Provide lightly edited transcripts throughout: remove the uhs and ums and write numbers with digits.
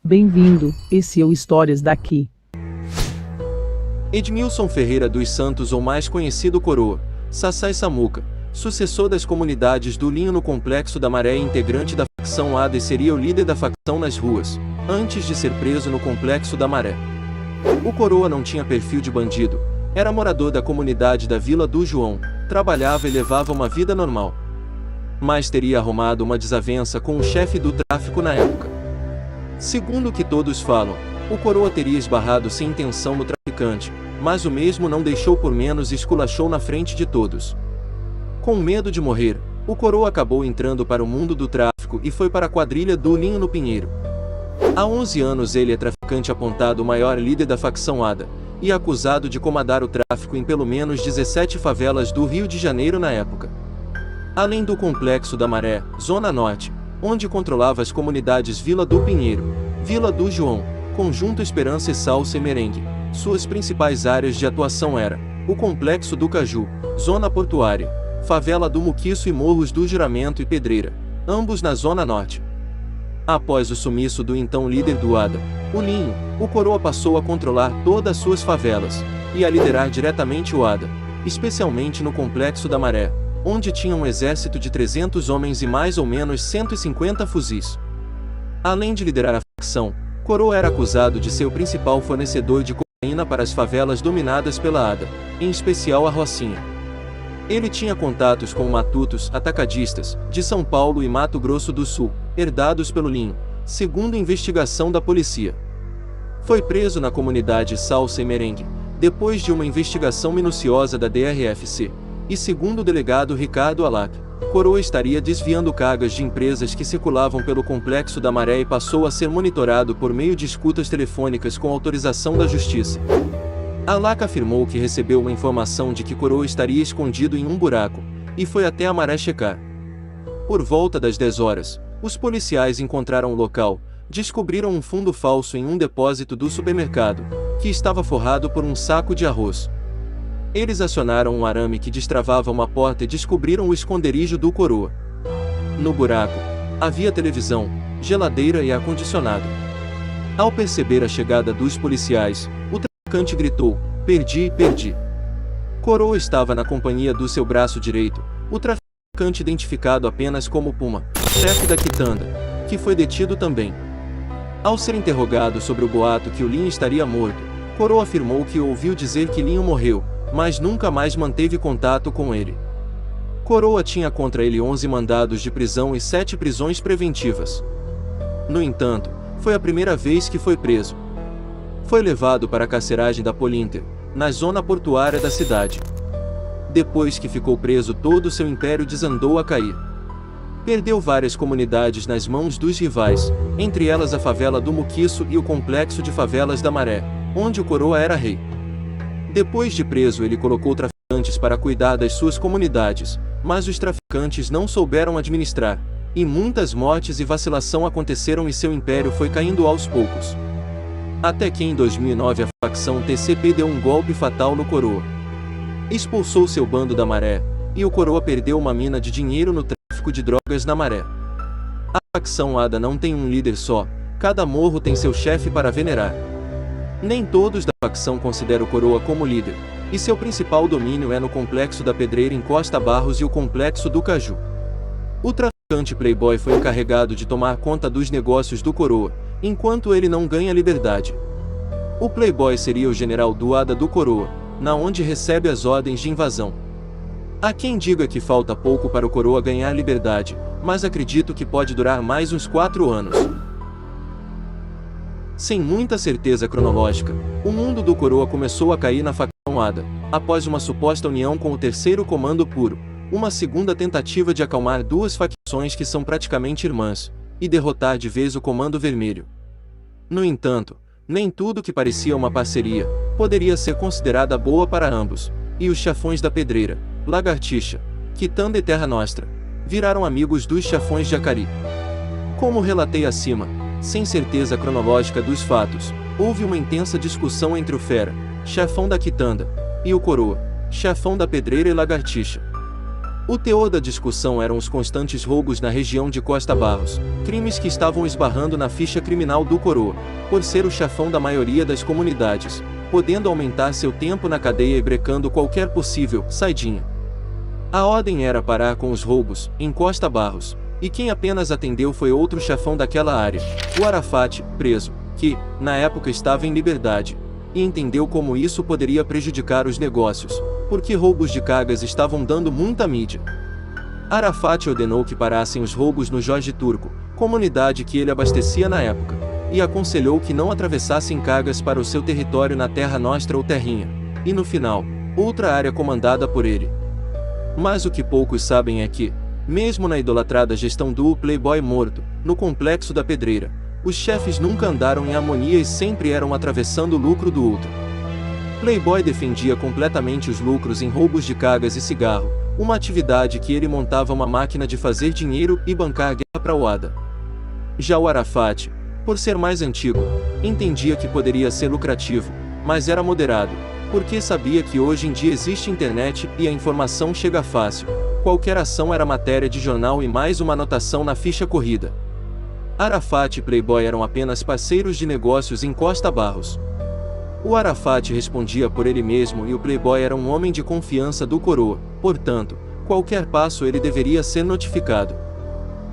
Bem-vindo, esse é o Histórias daqui. Edmilson Ferreira dos Santos, ou mais conhecido Coroa, Sassai Samuca, sucessor das comunidades do Linho no Complexo da Maré e integrante da facção ADA, seria o líder da facção nas ruas, antes de ser preso no Complexo da Maré. O Coroa não tinha perfil de bandido, era morador da comunidade da Vila do João, trabalhava e levava uma vida normal. Mas teria arrumado uma desavença com o chefe do tráfico na época. Segundo o que todos falam, o Coroa teria esbarrado sem intenção no traficante, mas o mesmo não deixou por menos e esculachou na frente de todos. Com medo de morrer, o Coroa acabou entrando para o mundo do tráfico e foi para a quadrilha do Linho no Pinheiro. Há 11 anos ele é traficante apontado, o maior líder da facção ADA, e acusado de comandar o tráfico em pelo menos 17 favelas do Rio de Janeiro na época. Além do Complexo da Maré, Zona Norte, onde controlava as comunidades Vila do Pinheiro, Vila do João, Conjunto Esperança e Salsa e Merengue, suas principais áreas de atuação eram o Complexo do Caju, Zona Portuária, Favela do Muquiço e Morros do Juramento e Pedreira, ambos na Zona Norte. Após o sumiço do então líder do ADA, o Linho, o Coroa passou a controlar todas as suas favelas, e a liderar diretamente o ADA, especialmente no Complexo da Maré, onde tinha um exército de 300 homens e mais ou menos 150 fuzis. Além de liderar a facção, Coroa era acusado de ser o principal fornecedor de cocaína para as favelas dominadas pela ADA, em especial a Rocinha. Ele tinha contatos com matutos atacadistas de São Paulo e Mato Grosso do Sul, herdados pelo Linho, segundo investigação da polícia. Foi preso na comunidade Salsa e Merengue, depois de uma investigação minuciosa da DRFC, e segundo o delegado Ricardo Alac, Coroa estaria desviando cargas de empresas que circulavam pelo Complexo da Maré e passou a ser monitorado por meio de escutas telefônicas com autorização da justiça. Alac afirmou que recebeu uma informação de que Coroa estaria escondido em um buraco, e foi até a Maré checar. Por volta das 10 horas, os policiais encontraram o local, descobriram um fundo falso em um depósito do supermercado, que estava forrado por um saco de arroz. Eles acionaram um arame que destravava uma porta e descobriram o esconderijo do Coroa. No buraco, havia televisão, geladeira e ar-condicionado. Ao perceber a chegada dos policiais, o traficante gritou: "Perdi, perdi!" Coroa estava na companhia do seu braço direito, o traficante identificado apenas como Puma, chefe da quitanda, que foi detido também. Ao ser interrogado sobre o boato que o Linho estaria morto, Coroa afirmou que ouviu dizer que Linho morreu, mas nunca mais manteve contato com ele. Coroa tinha contra ele 11 mandados de prisão e 7 prisões preventivas. No entanto, foi a primeira vez que foi preso. Foi levado para a carceragem da Polinter, na zona portuária da cidade. Depois que ficou preso, todo o seu império desandou a cair. Perdeu várias comunidades nas mãos dos rivais, entre elas a favela do Muquiço e o complexo de favelas da Maré, onde o Coroa era rei. Depois de preso, ele colocou traficantes para cuidar das suas comunidades, mas os traficantes não souberam administrar, e muitas mortes e vacilação aconteceram e seu império foi caindo aos poucos. Até que em 2009 a facção TCP deu um golpe fatal no Coroa. Expulsou seu bando da Maré, e o Coroa perdeu uma mina de dinheiro no tráfico de drogas na Maré. A facção ADA não tem um líder só, cada morro tem seu chefe para venerar. Nem todos da facção consideram o Coroa como líder, e seu principal domínio é no Complexo da Pedreira em Costa Barros e o Complexo do Caju. O traficante playboy foi encarregado de tomar conta dos negócios do Coroa, enquanto ele não ganha liberdade. O playboy seria o general do ADA do Coroa, na onde recebe as ordens de invasão. Há quem diga que falta pouco para o Coroa ganhar liberdade, mas acredito que pode durar mais uns 4 anos. Sem muita certeza cronológica, o mundo do Coroa começou a cair na facção ADA, após uma suposta união com o Terceiro Comando Puro, uma segunda tentativa de acalmar duas facções que são praticamente irmãs, e derrotar de vez o Comando Vermelho. No entanto, nem tudo que parecia uma parceria poderia ser considerada boa para ambos, e os chefões da Pedreira, Lagartixa, Quitanda e Terra Nostra viraram amigos dos chefões de Acari. Como relatei acima, sem certeza cronológica dos fatos, houve uma intensa discussão entre o Fera, chefão da Quitanda, e o Coroa, chefão da Pedreira e Lagartixa. O teor da discussão eram os constantes roubos na região de Costa Barros, crimes que estavam esbarrando na ficha criminal do Coroa, por ser o chefão da maioria das comunidades, podendo aumentar seu tempo na cadeia e brecando qualquer possível saidinha. A ordem era parar com os roubos, em Costa Barros, e quem apenas atendeu foi outro chefão daquela área, o Arafat, preso, que, na época estava em liberdade, e entendeu como isso poderia prejudicar os negócios, porque roubos de cargas estavam dando muita mídia. Arafat ordenou que parassem os roubos no Jorge Turco, comunidade que ele abastecia na época, e aconselhou que não atravessassem cargas para o seu território na Terra Nostra ou Terrinha, e no final, outra área comandada por ele. Mas o que poucos sabem é que, mesmo na idolatrada gestão do Playboy morto, no Complexo da Pedreira, os chefes nunca andaram em harmonia e sempre eram atravessando o lucro do outro. Playboy defendia completamente os lucros em roubos de cargas e cigarro, uma atividade que ele montava uma máquina de fazer dinheiro e bancar guerra para o ADA. Já o Arafat, por ser mais antigo, entendia que poderia ser lucrativo, mas era moderado, porque sabia que hoje em dia existe internet e a informação chega fácil. Qualquer ação era matéria de jornal e mais uma anotação na ficha corrida. Arafat e Playboy eram apenas parceiros de negócios em Costa Barros. O Arafat respondia por ele mesmo e o Playboy era um homem de confiança do Coroa, portanto, qualquer passo ele deveria ser notificado.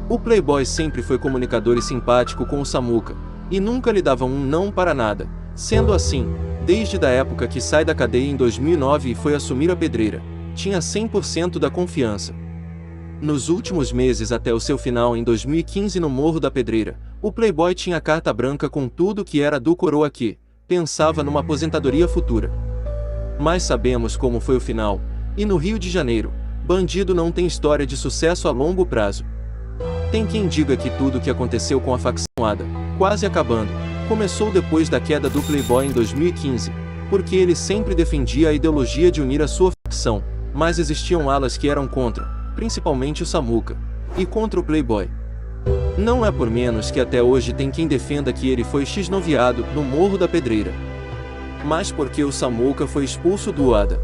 O Playboy sempre foi comunicador e simpático com o Samuca, e nunca lhe dava um não para nada, sendo assim, desde a época que sai da cadeia em 2009 e foi assumir a pedreira, tinha 100% da confiança. Nos últimos meses até o seu final em 2015 no Morro da Pedreira, o Playboy tinha carta branca com tudo que era do Coroa que pensava numa aposentadoria futura. Mas sabemos como foi o final, e no Rio de Janeiro, bandido não tem história de sucesso a longo prazo. Tem quem diga que tudo que aconteceu com a facção ADA, quase acabando, começou depois da queda do Playboy em 2015, porque ele sempre defendia a ideologia de unir a sua facção, mas existiam alas que eram contra, principalmente o Samuca, e contra o Playboy. Não é por menos que até hoje tem quem defenda que ele foi x-noviado no Morro da Pedreira. Mas porque o Samuca foi expulso do ADA?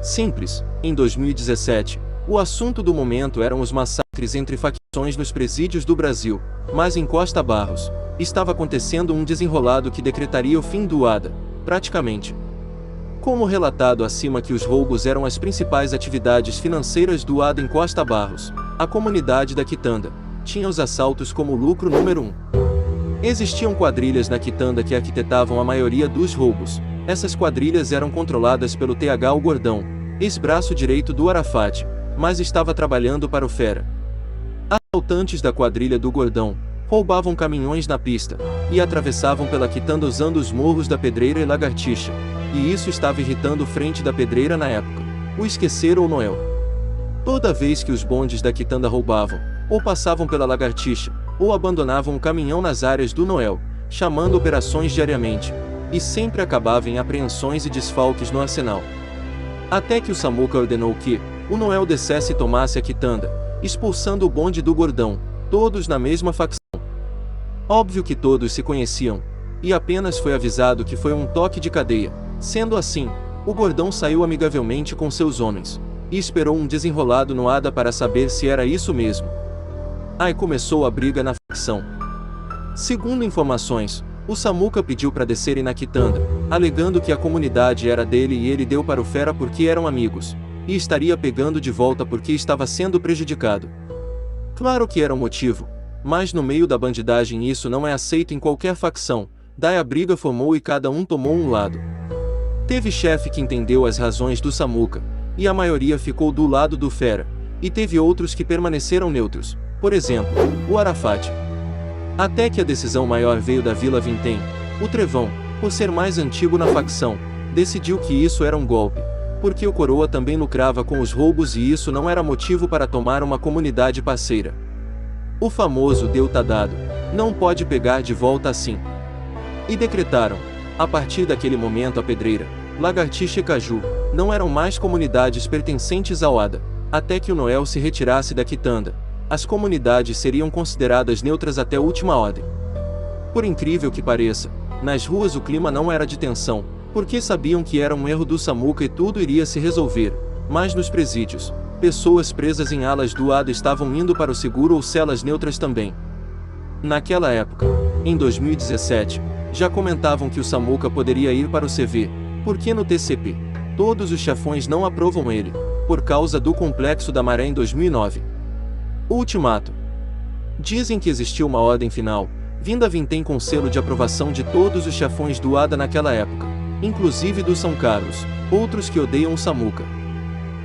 Simples, em 2017, o assunto do momento eram os massacres entre facções nos presídios do Brasil, mas em Costa Barros, estava acontecendo um desenrolado que decretaria o fim do ADA, praticamente. Como relatado acima que os roubos eram as principais atividades financeiras do ADA em Costa Barros, a comunidade da Quitanda tinha os assaltos como lucro número 1. Existiam quadrilhas na Quitanda que arquitetavam a maioria dos roubos. Essas quadrilhas eram controladas pelo TH o Gordão, ex-braço direito do Arafat, mas estava trabalhando para o Fera. Assaltantes da quadrilha do Gordão roubavam caminhões na pista e atravessavam pela Quitanda usando os morros da Pedreira e Lagartixa, e isso estava irritando o Frente da Pedreira na época, o Esquecer ou Noel. Toda vez que os bondes da Quitanda roubavam, ou passavam pela Lagartixa, ou abandonavam um caminhão nas áreas do Noel, chamando operações diariamente, e sempre acabava em apreensões e desfalques no arsenal. Até que o Samuca ordenou que o Noel descesse e tomasse a Quitanda, expulsando o bonde do Gordão, todos na mesma facção. Óbvio que todos se conheciam, e apenas foi avisado que foi um toque de cadeia. Sendo assim, o Gordão saiu amigavelmente com seus homens, e esperou um desenrolado no ADA para saber se era isso mesmo. Aí começou a briga na facção. Segundo informações, o Samuca pediu para descerem na Quitanda, alegando que a comunidade era dele e ele deu para o Fera porque eram amigos, e estaria pegando de volta porque estava sendo prejudicado. Claro que era um motivo, mas no meio da bandidagem isso não é aceito em qualquer facção, daí a briga formou e cada um tomou um lado. Teve chefe que entendeu as razões do Samuca, e a maioria ficou do lado do Fera, e teve outros que permaneceram neutros, por exemplo, o Arafat. Até que a decisão maior veio da Vila Vintém, o Trevão, por ser mais antigo na facção, decidiu que isso era um golpe, porque o Coroa também lucrava com os roubos e isso não era motivo para tomar uma comunidade parceira. O famoso deu tá dado, não pode pegar de volta assim. E decretaram, a partir daquele momento a Pedreira, Lagartixa e Caju, não eram mais comunidades pertencentes ao ADA, até que o Noel se retirasse da Quitanda. As comunidades seriam consideradas neutras até a última ordem. Por incrível que pareça, nas ruas o clima não era de tensão, porque sabiam que era um erro do Samuca e tudo iria se resolver, mas nos presídios, Pessoas presas em alas do ADA estavam indo para o seguro ou celas neutras também. Naquela época, em 2017, já comentavam que o Samuca poderia ir para o CV, porque no TCP, todos os chefões não aprovam ele, por causa do Complexo da Maré em 2009. Ultimato. Dizem que existiu uma ordem final, vinda Vintém com selo de aprovação de todos os chefões do ADA naquela época, inclusive do São Carlos, outros que odeiam o Samuca.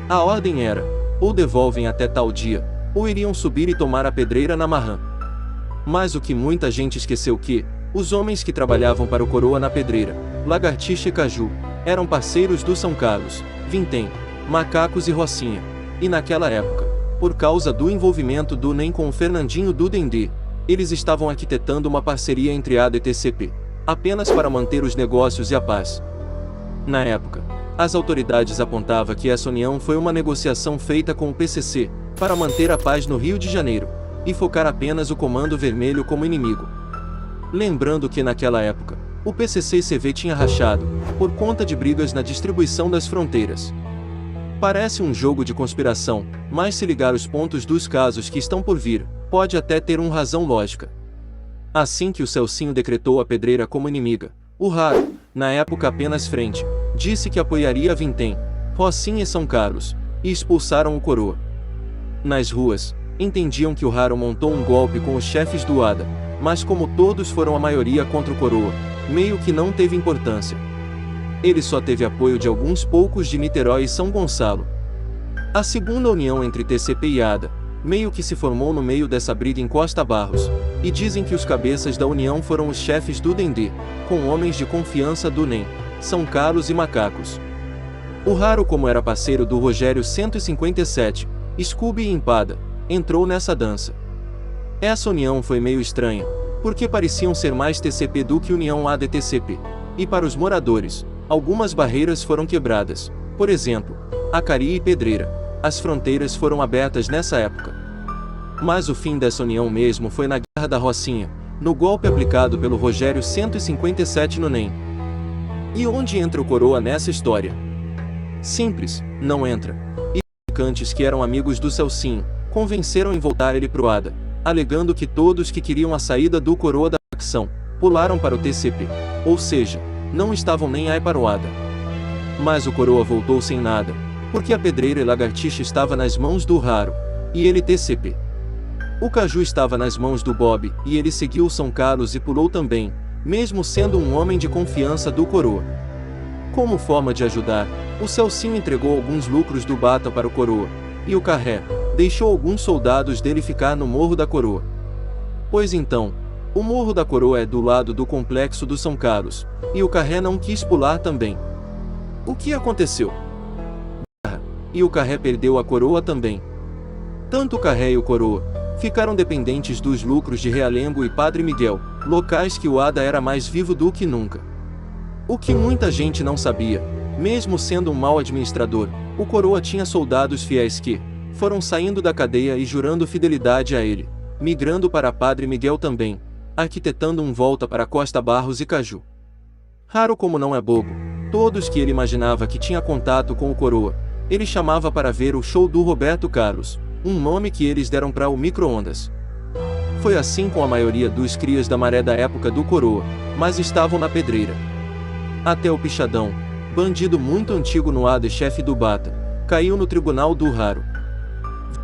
A ordem era, ou devolvem até tal dia, ou iriam subir e tomar a pedreira na marrã. Mas o que muita gente esqueceu que, os homens que trabalhavam para o Coroa na pedreira, Lagartixa e Caju, eram parceiros do São Carlos, Vintém, Macacos e Rocinha, e naquela época, por causa do envolvimento do NEM com o Fernandinho do Dendê, eles estavam arquitetando uma parceria entre ADA e TCP, apenas para manter os negócios e a paz. Na época, as autoridades apontavam que essa união foi uma negociação feita com o PCC, para manter a paz no Rio de Janeiro, e focar apenas o Comando Vermelho como inimigo. Lembrando que naquela época, o PCC e CV tinha rachado, por conta de brigas na distribuição das fronteiras. Parece um jogo de conspiração, mas se ligar os pontos dos casos que estão por vir, pode até ter uma razão lógica. Assim que o Celcinho decretou a pedreira como inimiga, o Raro, na época apenas frente, disse que apoiaria a Vintém, Rocinha e São Carlos, e expulsaram o Coroa. Nas ruas, entendiam que o Raro montou um golpe com os chefes do ADA, mas como todos foram a maioria contra o Coroa, meio que não teve importância. Ele só teve apoio de alguns poucos de Niterói e São Gonçalo. A segunda união entre TCP e ADA, meio que se formou no meio dessa briga em Costa Barros, e dizem que os cabeças da união foram os chefes do Dendê, com homens de confiança do NEM, São Carlos e Macacos. O Raro, como era parceiro do Rogério 157, Scooby e Empada, entrou nessa dança. Essa união foi meio estranha, porque pareciam ser mais TCP do que união ADA-TCP, e para os moradores, algumas barreiras foram quebradas, por exemplo, Acari e Pedreira, as fronteiras foram abertas nessa época. Mas o fim dessa união mesmo foi na Guerra da Rocinha, no golpe aplicado pelo Rogério 157 no NEM. E onde entra o Coroa nessa história? Simples, não entra. E os traficantes que eram amigos do Celcinho, convenceram em voltar ele pro ADA, alegando que todos que queriam a saída do Coroa da facção, pularam para o TCP, ou seja, não estavam nem aí para o ADA. Mas o Coroa voltou sem nada, porque a pedreira e Lagartixa estava nas mãos do Raro, e ele TCP. O Caju estava nas mãos do Bob, e ele seguiu o São Carlos e pulou também, mesmo sendo um homem de confiança do Coroa. Como forma de ajudar, o Celcinho entregou alguns lucros do Bata para o Coroa, e o Carré deixou alguns soldados dele ficar no Morro da Coroa. Pois então, o Morro da Coroa é do lado do complexo do São Carlos, e o Carré não quis pular também. O que aconteceu? E o Carré perdeu a Coroa também. Tanto o Carré e o Coroa ficaram dependentes dos lucros de Realengo e Padre Miguel, locais que o ADA era mais vivo do que nunca. O que muita gente não sabia, mesmo sendo um mau administrador, o Coroa tinha soldados fiéis que foram saindo da cadeia e jurando fidelidade a ele, migrando para Padre Miguel também, arquitetando volta para Costa Barros e Caju. Raro como não é bobo, todos que ele imaginava que tinha contato com o Coroa, ele chamava para ver o show do Roberto Carlos, um nome que eles deram para o micro-ondas. Foi assim com a maioria dos crias da Maré da época do Coroa, mas estavam na pedreira. Até o Pichadão, bandido muito antigo no ADA e chefe do Bata, caiu no tribunal do Raro.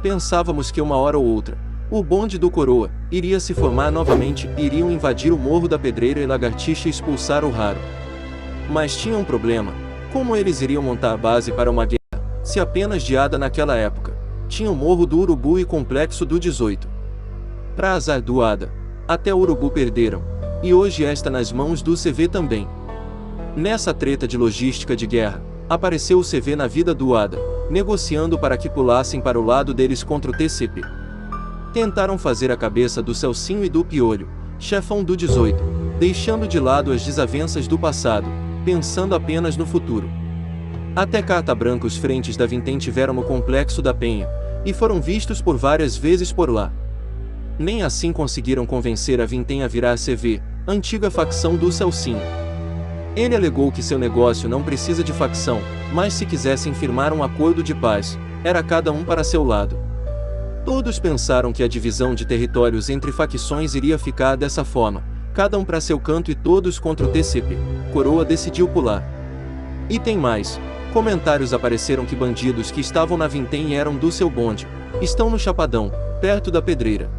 Pensávamos que uma hora ou outra, o bonde do Coroa iria se formar novamente e iriam invadir o Morro da Pedreira e Lagartixa e expulsar o Raro. Mas tinha um problema: como eles iriam montar a base para uma guerra, se apenas de ADA naquela época tinha o Morro do Urubu e Complexo do 18. Pra azar do ADA, até o Urubu perderam, e hoje está nas mãos do CV também. Nessa treta de logística de guerra, apareceu o CV na vida do ADA, negociando para que pulassem para o lado deles contra o TCP. Tentaram fazer a cabeça do Celcinho e do Piolho, chefão do 18, deixando de lado as desavenças do passado, pensando apenas no futuro. Até carta branca os frentes da Vintém tiveram no Complexo da Penha, e foram vistos por várias vezes por lá. Nem assim conseguiram convencer a Vintém a virar CV, antiga facção do Celcinho. Ele alegou que seu negócio não precisa de facção, mas se quisessem firmar um acordo de paz, era cada um para seu lado. Todos pensaram que a divisão de territórios entre facções iria ficar dessa forma, cada um para seu canto e todos contra o TCP. Coroa decidiu pular. E tem mais. Comentários apareceram que bandidos que estavam na vintém eram do seu bonde, estão no Chapadão, perto da Pedreira.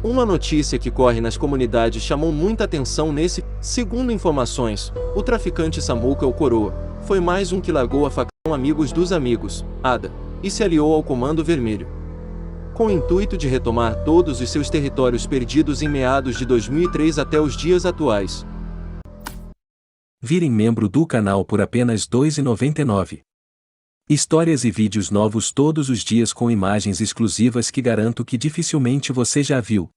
Uma notícia que corre nas comunidades chamou muita atenção nesse. Segundo informações, o traficante Samuca ou Coroa foi mais um que largou a facção Amigos dos Amigos, ADA, e se aliou ao Comando Vermelho, com o intuito de retomar todos os seus territórios perdidos em meados de 2003 até os dias atuais. Virem membro do canal por apenas R$ 2,99. Histórias e vídeos novos todos os dias com imagens exclusivas que garanto que dificilmente você já viu.